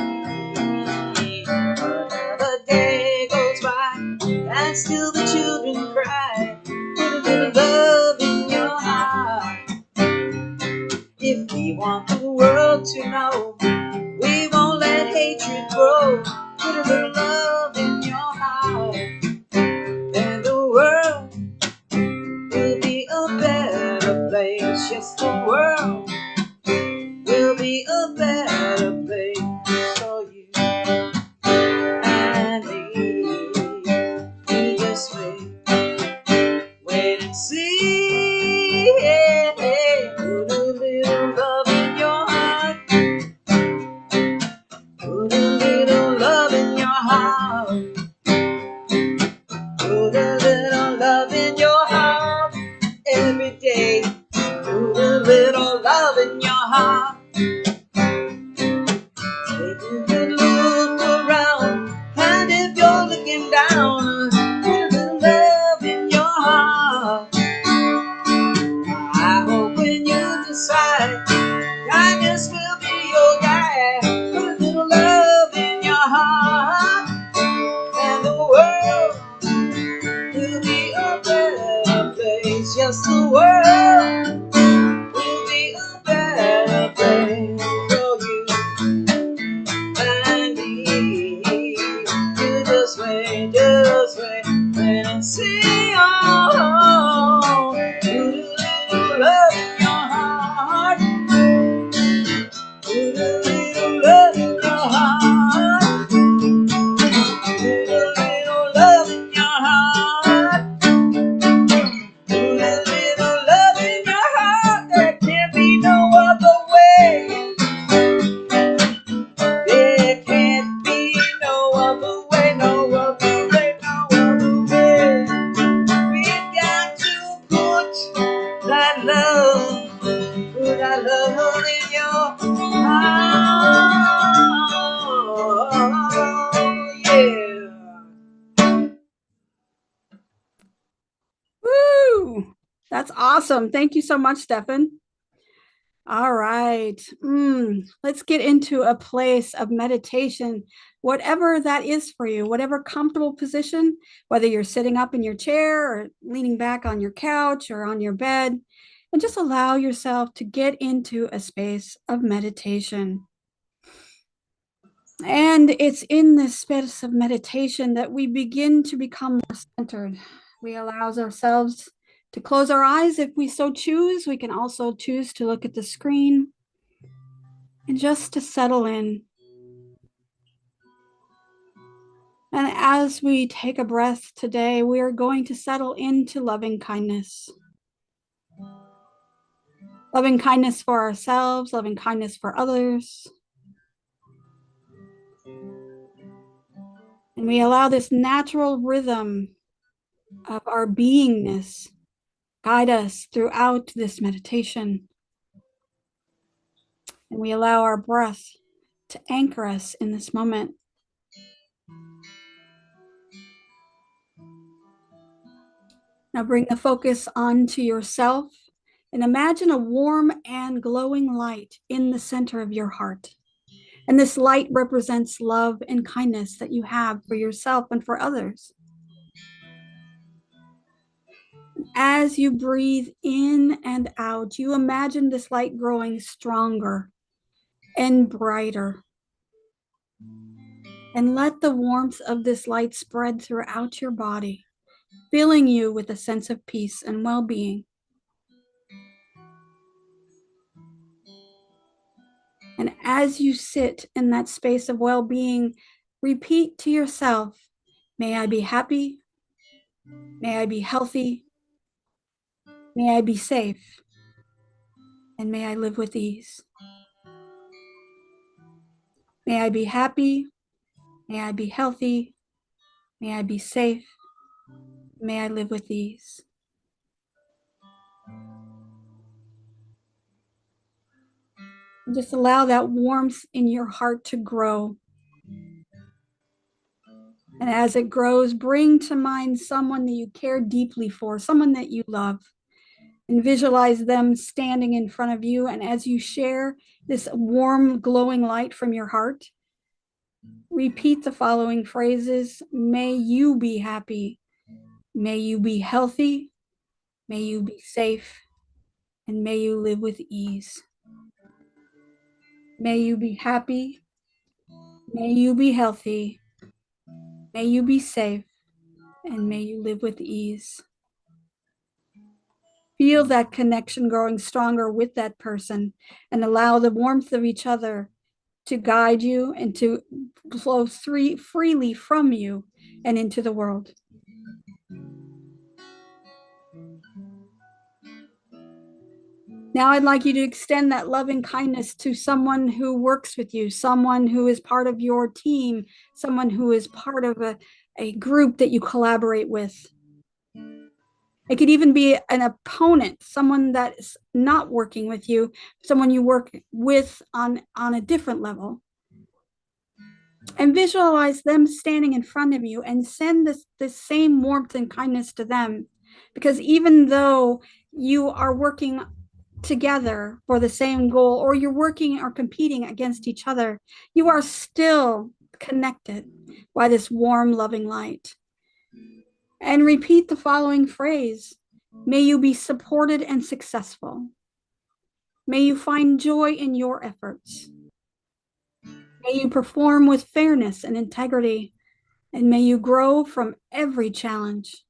Another day goes by, and still the children cry. Put a little love in your heart. If we want the world to know, we won't let hatred grow. Put a little love in your heart, and the world will be a better place. Yes, the world will be a better place for you and me. You just wait and see. Put a little love in your heart. Put a little love in your heart. Put a little love in your heart every day. Put a little love in your heart. Take a good look around, and if you're looking down, put a little love in your heart. I hope when you decide kindness will be your guide, put a little love in your heart, and the world will be a better place. Yes, the world will be a better place for you and me. You just wait and see. Oh, put a little love in your heart. Put a little love in your heart. Put a little love in your heart. Put a little love in your heart. There can't be no other way. There can't be no other way, no other way, no other way. We've got to put that love, put that love in your heart. Yeah. Woo! That's awesome. Thank you so much, Stephan. All right. Let's get into a place of meditation, whatever that is for you, whatever comfortable position, whether you're sitting up in your chair or leaning back on your couch or on your bed, and just allow yourself to get into a space of meditation. And it's in this space of meditation that we begin to become more centered. We allow ourselves to close our eyes if we so choose. We can also choose to look at the screen and just to settle in. And as we take a breath today, we are going to settle into loving kindness. Loving kindness for ourselves, loving kindness for others. And we allow this natural rhythm of our beingness guide us throughout this meditation. And we allow our breath to anchor us in this moment. Now bring the focus onto yourself and imagine a warm and glowing light in the center of your heart. And this light represents love and kindness that you have for yourself and for others. As you breathe in and out, you imagine this light growing stronger and brighter. And let the warmth of this light spread throughout your body, filling you with a sense of peace and well-being. And as you sit in that space of well-being, repeat to yourself, may I be happy, may I be healthy, may I be safe, and may I live with ease. May I be happy, may I be healthy, may I be safe, may I live with ease. Just allow that warmth in your heart to grow. And as it grows, bring to mind someone that you care deeply for, someone that you love, and visualize them standing in front of you. And as you share this warm, glowing light from your heart, repeat the following phrases. May you be happy. May you be healthy. May you be safe. And may you live with ease. May you be happy. May you be healthy. May you be safe. And may you live with ease. Feel that connection growing stronger with that person and allow the warmth of each other to guide you and to flow freely from you and into the world. Now I'd like you to extend that loving kindness to someone who works with you, someone who is part of your team, someone who is part of a group that you collaborate with. It could even be an opponent, someone that's not working with you, someone you work with on a different level. And visualize them standing in front of you and send this same warmth and kindness to them. Because even though you are working together for the same goal, or you're working or competing against each other, you are still connected by this warm, loving light. And repeat the following phrase. May you be supported and successful. May you find joy in your efforts. May you perform with fairness and integrity, and may you grow from every challenge.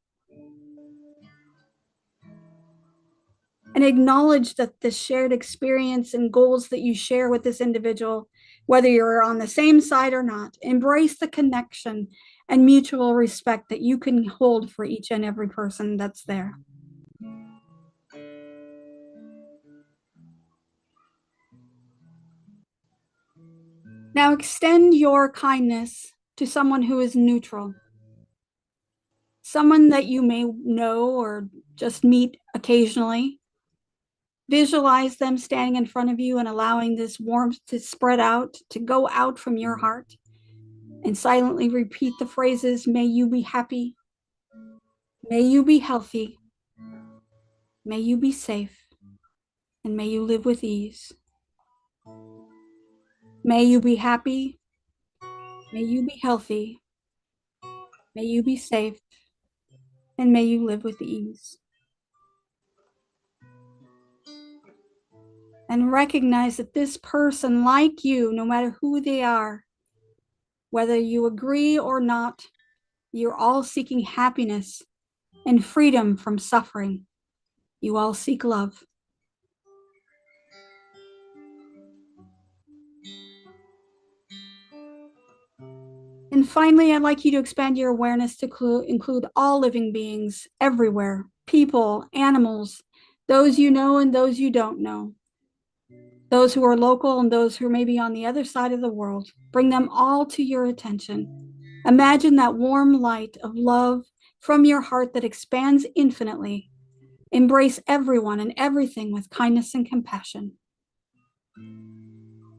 And acknowledge that the shared experience and goals that you share with this individual, whether you're on the same side or not, embrace the connection and mutual respect that you can hold for each and every person that's there. Now extend your kindness to someone who is neutral, someone that you may know or just meet occasionally. Visualize them standing in front of you and allowing this warmth to spread out, to go out from your heart. And silently repeat the phrases, may you be happy, may you be healthy, may you be safe, and may you live with ease. May you be happy, may you be healthy, may you be safe, and may you live with ease. And recognize that this person, like you, no matter who they are, whether you agree or not, you're all seeking happiness and freedom from suffering. You all seek love. And finally, I'd like you to expand your awareness to include all living beings everywhere, people, animals, those you know and those you don't know, those who are local and those who may be on the other side of the world. Bring them all to your attention. Imagine that warm light of love from your heart that expands infinitely. Embrace everyone and everything with kindness and compassion.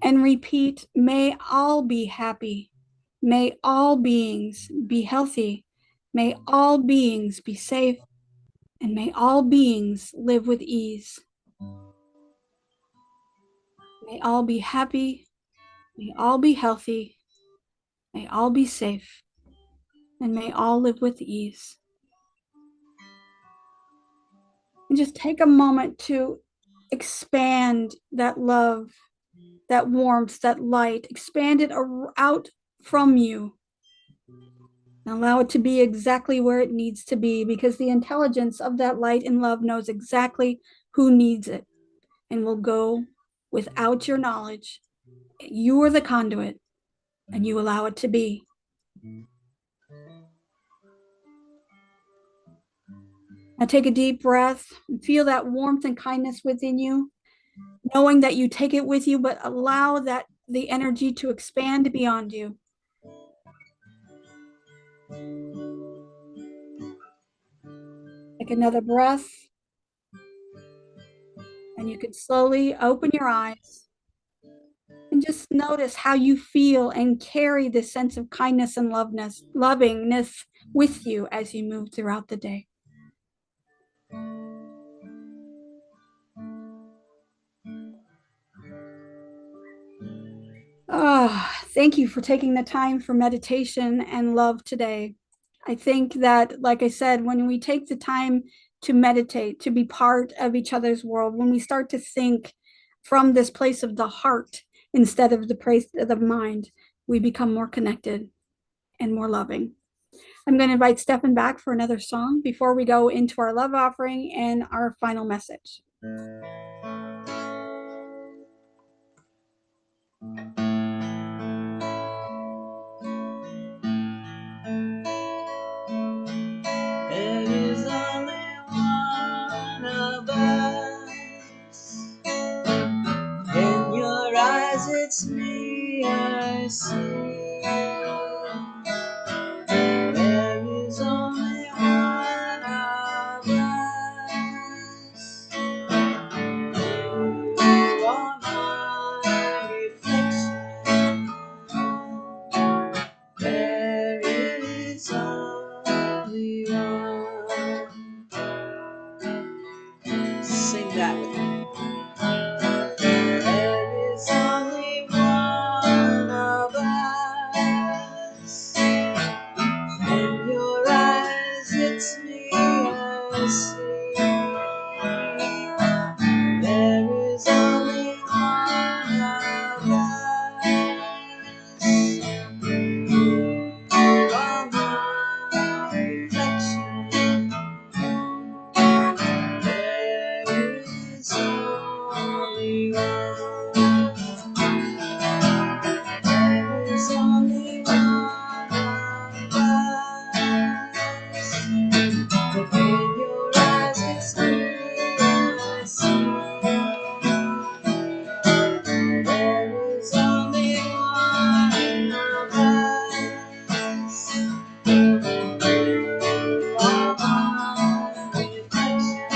And repeat, may all be happy. May all beings be healthy. May all beings be safe. And may all beings live with ease. May all be happy. May all be healthy. May all be safe. And may all live with ease. And just take a moment to expand that love, that warmth, that light, expand it out from you. And allow it to be exactly where it needs to be, because the intelligence of that light and love knows exactly who needs it and will go without your knowledge. You are the conduit and you allow it to be. Now take a deep breath and feel that warmth and kindness within you, knowing that you take it with you, but allow that the energy to expand beyond you. Take another breath, and you can slowly open your eyes And just notice how you feel and carry this sense of kindness and lovingness with you as you move throughout the day. Oh, thank you for taking the time for meditation and love today. I think that, like I said, when we take the time to meditate, to be part of each other's world, when we start to think from this place of the heart instead of the place of the mind, we become more connected and more loving. I'm going to invite Stephan back for another song before we go into our love offering and our final message. There is only one of us. In your eyes, it's me I see. There is only one of us. You are my reflection. There is only one. Sing that with me. There is only one of us. In your eyes, it's me I see. There is only one of us. You are my reflection. There is only one. There is only one of us. In your eyes, it's me I see. There is only one of us. You are my reflection.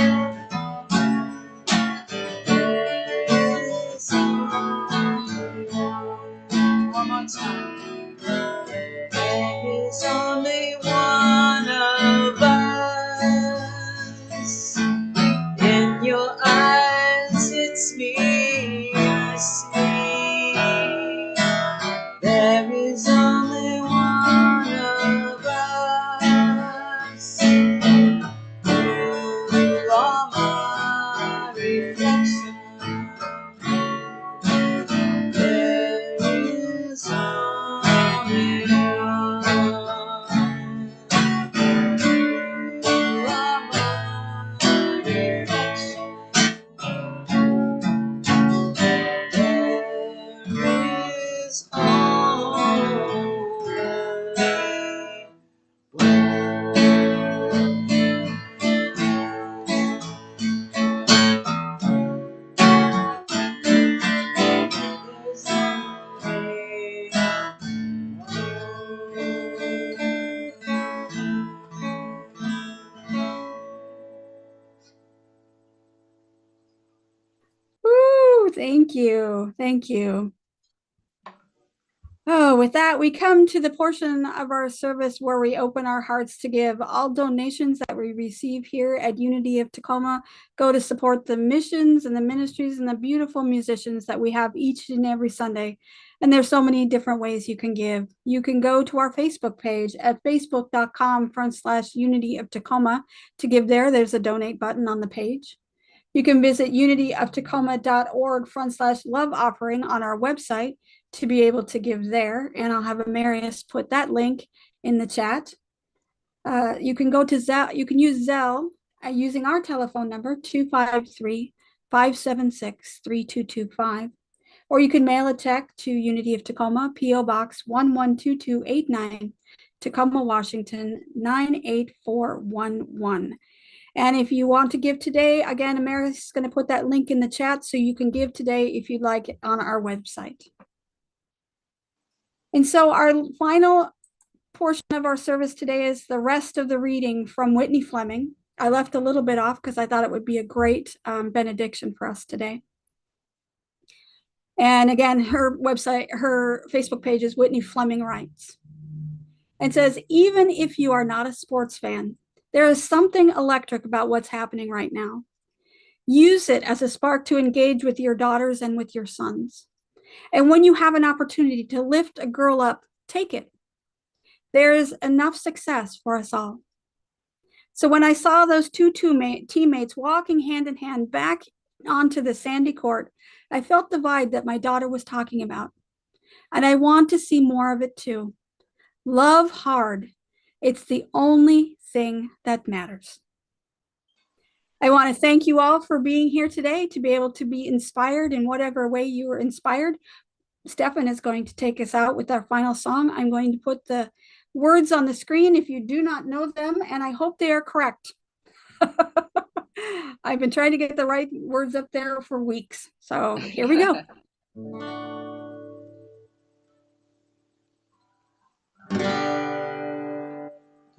There is only one. One more time. There is only one of us. In your eyes, it's me I see. There is only one of us. You are my reflection. There is only one. You are my reflection. There is only Woo, thank you. Thank you. Oh, with that, we come to the portion of our service where we open our hearts to give. All donations that we receive here at Unity of Tacoma go to support the missions and the ministries and the beautiful musicians that we have each and every Sunday. And there's so many different ways you can give. You can go to our Facebook page at facebook.com/Unity of Tacoma to give there. There's a donate button on the page. You can visit unityoftacoma.org/love offering on our website to be able to give there. And I'll have Amarius put that link in the chat. You can go to Zelle. You can use Zelle using our telephone number, 253-576-3225. Or you can mail a check to Unity of Tacoma, P.O. Box 112289, Tacoma, Washington, 98411. And if you want to give today, again, Ameris is going to put that link in the chat so you can give today if you'd like on our website. And so our final portion of our service today is the rest of the reading from Whitney Fleming. I left a little bit off because I thought it would be a great benediction for us today. And again, her website, her Facebook page is Whitney Fleming Writes. And says, even if you are not a sports fan, there is something electric about what's happening right now. Use it as a spark to engage with your daughters and with your sons. And when you have an opportunity to lift a girl up, take it. There is enough success for us all. So when I saw those two teammates walking hand in hand back onto the sandy court, I felt the vibe that my daughter was talking about. And I want to see more of it too. Love hard. It's the only thing that matters. I want to thank you all for being here today, to be able to be inspired in whatever way you were inspired. Stephan is going to take us out with our final song. I'm going to put the words on the screen if you do not know them, and I hope they are correct. I've been trying to get the right words up there for weeks. So here we go.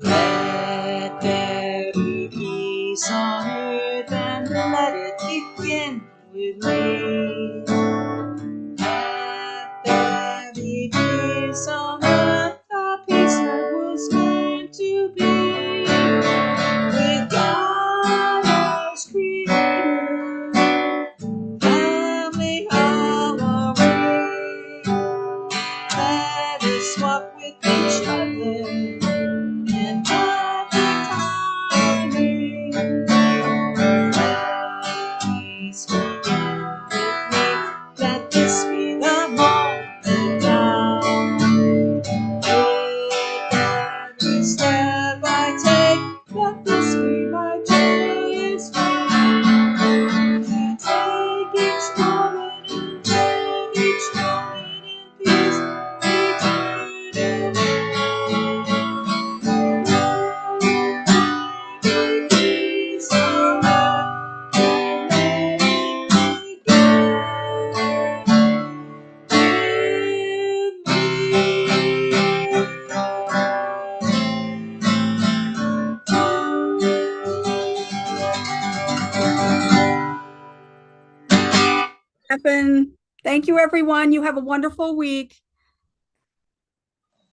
Let there be peace on earth, and let it begin with me. Let there be peace on earth, the peace that was meant to be. With God as creator, family harmony. Let us walk with each other in perfect harmony. Let peace begin with me. Let this be the moment now. With every step I take, let this be my joyous way. To take each moment and live each moment in peace eternally. Peace on earth, and let it Stephan, thank you, everyone. You have a wonderful week.